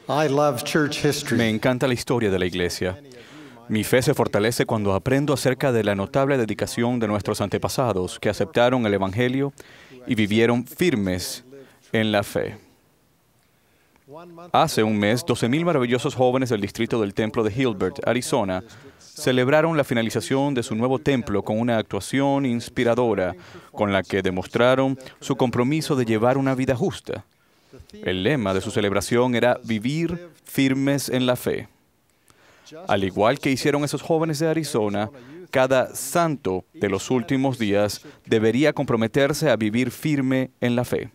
I love church Me history. encanta la historia de la Iglesia. Mi fe se fortalece cuando aprendo acerca de la notable dedicación de nuestros antepasados que aceptaron el Evangelio y vivieron firmes en la fe. Hace un mes, 12,000 maravillosos jóvenes del distrito del Templo de Hilbert, Arizona, celebraron la finalización de su nuevo templo con una actuación inspiradora con la que demostraron su compromiso de llevar una vida justa. El lema de su celebración era vivir firmes en la fe. Al igual que hicieron esos jóvenes de Arizona, cada santo de los últimos días debería comprometerse a vivir firme en la fe.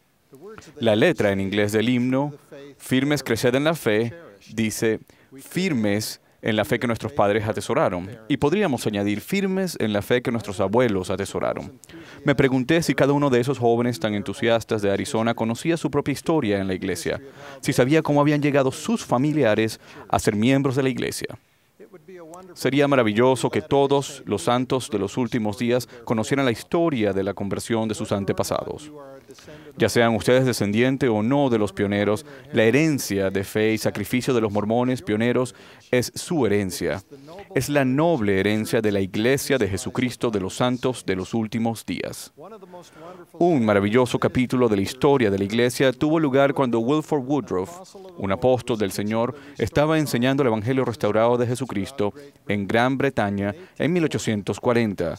La letra en inglés del himno, firmes creced en la fe, dice, firmes en la fe que nuestros padres atesoraron. Y podríamos añadir, firmes en la fe que nuestros abuelos atesoraron. Me pregunté si cada uno de esos jóvenes tan entusiastas de Arizona conocía su propia historia en la iglesia, si sabía cómo habían llegado sus familiares a ser miembros de la iglesia. Sería maravilloso que todos los santos de los últimos días conocieran la historia de la conversión de sus antepasados. Ya sean ustedes descendientes o no de los pioneros, la herencia de fe y sacrificio de los mormones pioneros es su herencia. Es la noble herencia de la Iglesia de Jesucristo de los santos de los últimos días. Un maravilloso capítulo de la historia de la Iglesia tuvo lugar cuando Wilford Woodruff, un apóstol del Señor, estaba enseñando el Evangelio restaurado de Jesucristo en Gran Bretaña en 1840,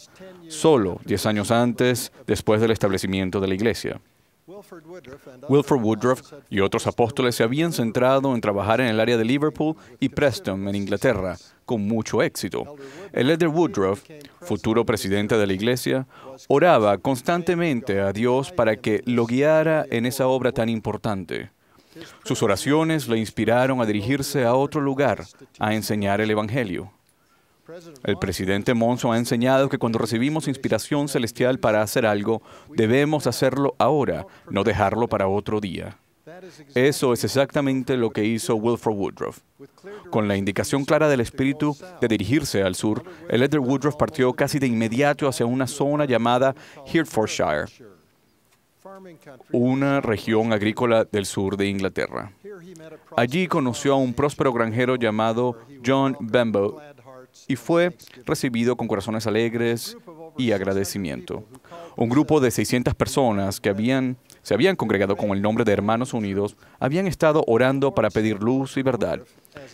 solo 10 años antes, después del establecimiento de la Iglesia. Wilford Woodruff y otros apóstoles se habían centrado en trabajar en el área de Liverpool y Preston, en Inglaterra, con mucho éxito. El elder Woodruff, futuro presidente de la Iglesia, oraba constantemente a Dios para que lo guiara en esa obra tan importante. Sus oraciones le inspiraron a dirigirse a otro lugar, a enseñar el Evangelio. El presidente Monson ha enseñado que cuando recibimos inspiración celestial para hacer algo, debemos hacerlo ahora, no dejarlo para otro día. Eso es exactamente lo que hizo Wilford Woodruff. Con la indicación clara del Espíritu de dirigirse al sur, el elder Woodruff partió casi de inmediato hacia una zona llamada Hertfordshire, una región agrícola del sur de Inglaterra. Allí conoció a un próspero granjero llamado John Bembo y fue recibido con corazones alegres y agradecimiento. Un grupo de 600 personas que se habían congregado con el nombre de Hermanos Unidos habían estado orando para pedir luz y verdad.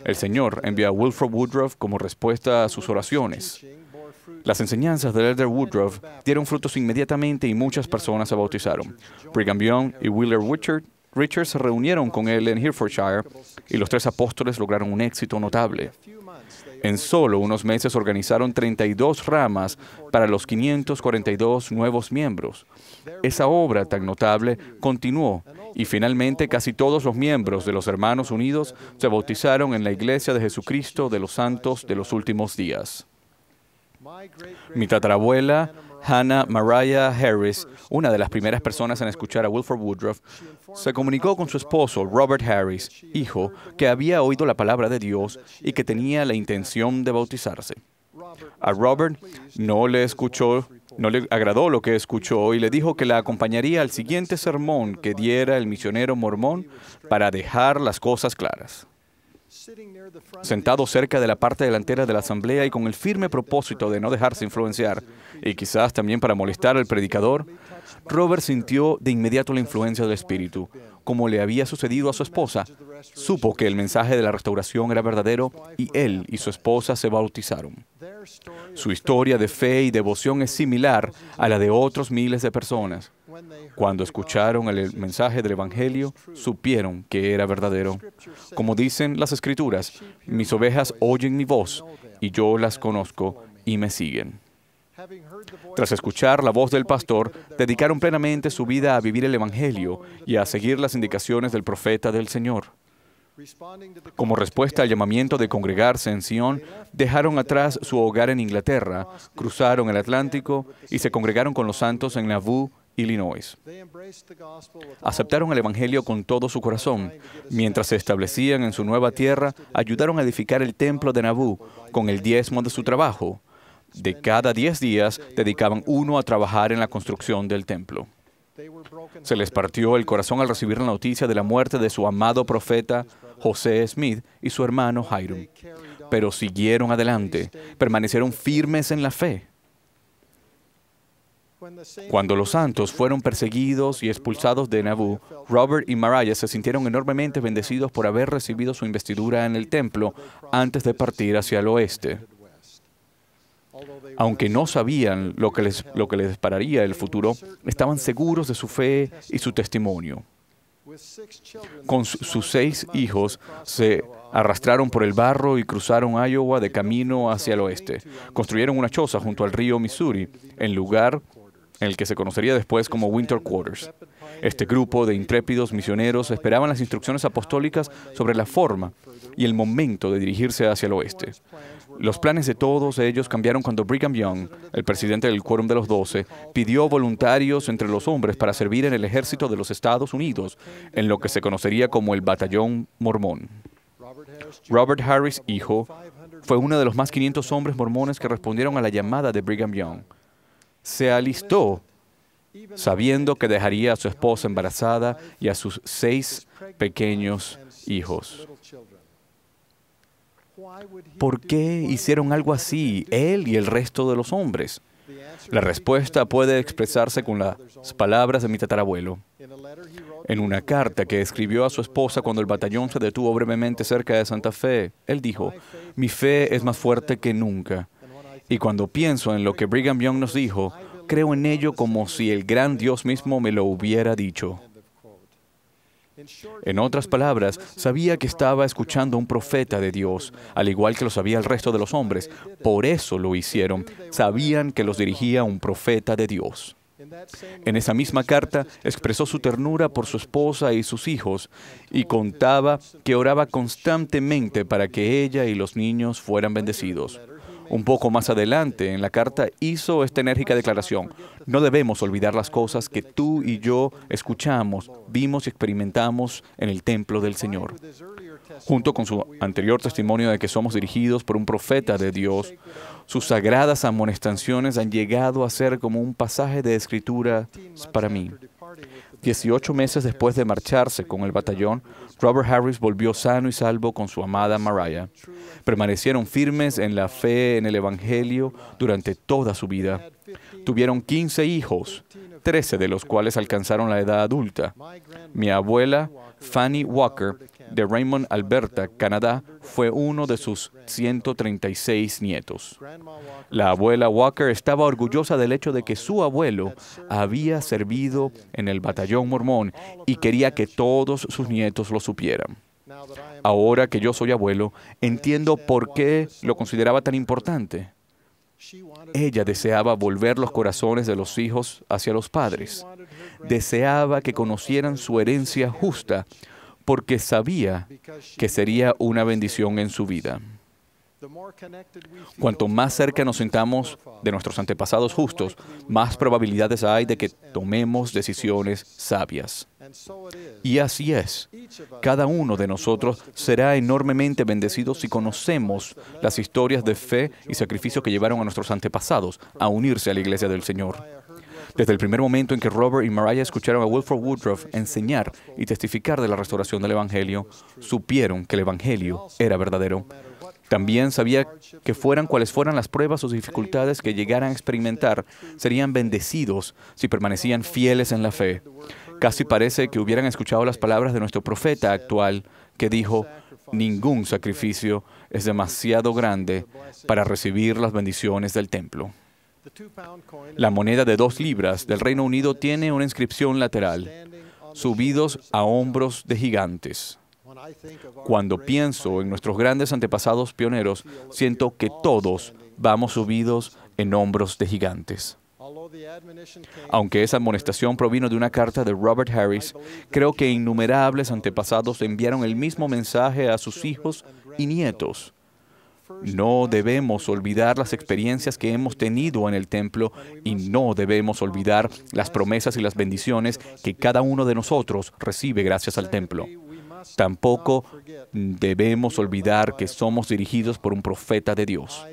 El Señor envió a Wilford Woodruff como respuesta a sus oraciones. Las enseñanzas del elder Woodruff dieron frutos inmediatamente y muchas personas se bautizaron. Brigham Young y Wheeler Richards se reunieron con él en Hertfordshire y los 3 apóstoles lograron un éxito notable. En solo unos meses organizaron 32 ramas para los 542 nuevos miembros. Esa obra tan notable continuó y finalmente casi todos los miembros de los Hermanos Unidos se bautizaron en la Iglesia de Jesucristo de los Santos de los Últimos Días. Mi tatarabuela, Hannah Mariah Harris, una de las primeras personas en escuchar a Wilford Woodruff, se comunicó con su esposo, Robert Harris, hijo, que había oído la palabra de Dios y que tenía la intención de bautizarse. A Robert no le agradó lo que escuchó y le dijo que la acompañaría al siguiente sermón que diera el misionero mormón para dejar las cosas claras. Sentado cerca de la parte delantera de la asamblea y con el firme propósito de no dejarse influenciar, y quizás también para molestar al predicador, Robert sintió de inmediato la influencia del Espíritu. Como le había sucedido a su esposa, supo que el mensaje de la restauración era verdadero y él y su esposa se bautizaron. Su historia de fe y devoción es similar a la de otros miles de personas. Cuando escucharon el mensaje del Evangelio, supieron que era verdadero. Como dicen las Escrituras, mis ovejas oyen mi voz, y yo las conozco y me siguen. Tras escuchar la voz del pastor, dedicaron plenamente su vida a vivir el Evangelio y a seguir las indicaciones del profeta del Señor. Como respuesta al llamamiento de congregarse en Sion, dejaron atrás su hogar en Inglaterra, cruzaron el Atlántico y se congregaron con los santos en Nauvoo, Illinois. Aceptaron el Evangelio con todo su corazón. Mientras se establecían en su nueva tierra, ayudaron a edificar el templo de Nauvoo con el diezmo de su trabajo. De cada 10 días, dedicaban 1 a trabajar en la construcción del templo. Se les partió el corazón al recibir la noticia de la muerte de su amado profeta, José Smith y su hermano Hiram. Pero siguieron adelante, permanecieron firmes en la fe. Cuando los santos fueron perseguidos y expulsados de Nauvoo, Robert y Mariah se sintieron enormemente bendecidos por haber recibido su investidura en el templo antes de partir hacia el oeste. Aunque no sabían lo que les depararía el futuro, estaban seguros de su fe y su testimonio. Con sus 6 hijos, se arrastraron por el barro y cruzaron Iowa de camino hacia el oeste. Construyeron una choza junto al río Missouri, en lugar en el que se conocería después como Winter Quarters. Este grupo de intrépidos misioneros esperaban las instrucciones apostólicas sobre la forma y el momento de dirigirse hacia el oeste. Los planes de todos ellos cambiaron cuando Brigham Young, el presidente del Quórum de los 12, pidió voluntarios entre los hombres para servir en el ejército de los Estados Unidos, en lo que se conocería como el Batallón Mormón. Robert Harris, hijo, fue uno de los más 500 hombres mormones que respondieron a la llamada de Brigham Young. Se alistó sabiendo que dejaría a su esposa embarazada y a sus 6 pequeños hijos. ¿Por qué hicieron algo así, él y el resto de los hombres? La respuesta puede expresarse con las palabras de mi tatarabuelo. En una carta que escribió a su esposa cuando el batallón se detuvo brevemente cerca de Santa Fe, él dijo: «Mi fe es más fuerte que nunca. Y cuando pienso en lo que Brigham Young nos dijo, creo en ello como si el gran Dios mismo me lo hubiera dicho». En otras palabras, sabía que estaba escuchando a un profeta de Dios, al igual que lo sabía el resto de los hombres. Por eso lo hicieron. Sabían que los dirigía un profeta de Dios. En esa misma carta expresó su ternura por su esposa y sus hijos y contaba que oraba constantemente para que ella y los niños fueran bendecidos. Un poco más adelante, en la carta, hizo esta enérgica declaración: «No debemos olvidar las cosas que tú y yo escuchamos, vimos y experimentamos en el templo del Señor». Junto con su anterior testimonio de que somos dirigidos por un profeta de Dios, sus sagradas amonestaciones han llegado a ser como un pasaje de escritura para mí. 18 meses después de marcharse con el batallón, Robert Harris volvió sano y salvo con su amada Mariah. Permanecieron firmes en la fe en el Evangelio durante toda su vida. Tuvieron 15 hijos, 13 de los cuales alcanzaron la edad adulta. Mi abuela, Fanny Walker, de Raymond, Alberta, Canadá, fue uno de sus 136 nietos. La abuela Walker estaba orgullosa del hecho de que su abuelo había servido en el batallón mormón y quería que todos sus nietos lo supieran. Ahora que yo soy abuelo, entiendo por qué lo consideraba tan importante. Ella deseaba volver los corazones de los hijos hacia los padres. Deseaba que conocieran su herencia justa, porque sabía que sería una bendición en su vida. Cuanto más cerca nos sintamos de nuestros antepasados justos, más probabilidades hay de que tomemos decisiones sabias. Y así es. Cada uno de nosotros será enormemente bendecido si conocemos las historias de fe y sacrificio que llevaron a nuestros antepasados a unirse a la Iglesia del Señor. Desde el primer momento en que Robert y Mariah escucharon a Wilford Woodruff enseñar y testificar de la restauración del Evangelio, supieron que el Evangelio era verdadero. También sabía que fueran cuales fueran las pruebas o dificultades que llegaran a experimentar, serían bendecidos si permanecían fieles en la fe. Casi parece que hubieran escuchado las palabras de nuestro profeta actual, que dijo: «Ningún sacrificio es demasiado grande para recibir las bendiciones del templo». La moneda de 2 libras del Reino Unido tiene una inscripción lateral: «Subidos a hombros de gigantes». Cuando pienso en nuestros grandes antepasados pioneros, siento que todos vamos subidos en hombros de gigantes. Aunque esa amonestación provino de una carta de Robert Harris, creo que innumerables antepasados enviaron el mismo mensaje a sus hijos y nietos. No debemos olvidar las experiencias que hemos tenido en el templo y no debemos olvidar las promesas y las bendiciones que cada uno de nosotros recibe gracias al templo. Tampoco debemos olvidar que somos dirigidos por un profeta de Dios.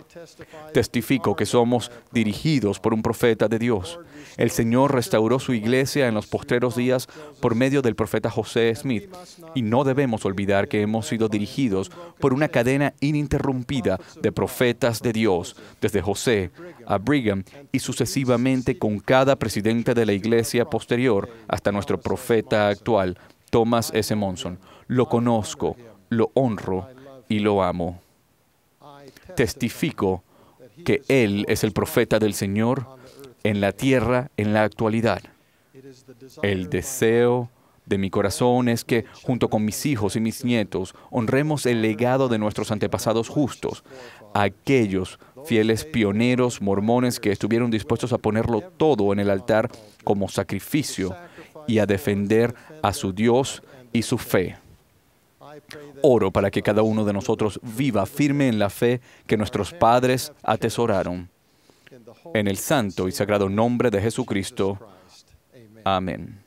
Testifico que somos dirigidos por un profeta de Dios. El Señor restauró su iglesia en los postreros días por medio del profeta José Smith, y no debemos olvidar que hemos sido dirigidos por una cadena ininterrumpida de profetas de Dios, desde José a Brigham y sucesivamente con cada presidente de la iglesia posterior hasta nuestro profeta actual, Thomas S. Monson. Lo conozco, lo honro y lo amo. Testifico que Él es el profeta del Señor en la tierra en la actualidad. El deseo de mi corazón es que, junto con mis hijos y mis nietos, honremos el legado de nuestros antepasados justos, aquellos fieles pioneros mormones que estuvieron dispuestos a ponerlo todo en el altar como sacrificio y a defender a su Dios y su fe. Oro para que cada uno de nosotros viva firme en la fe que nuestros padres atesoraron. En el santo y sagrado nombre de Jesucristo. Amén.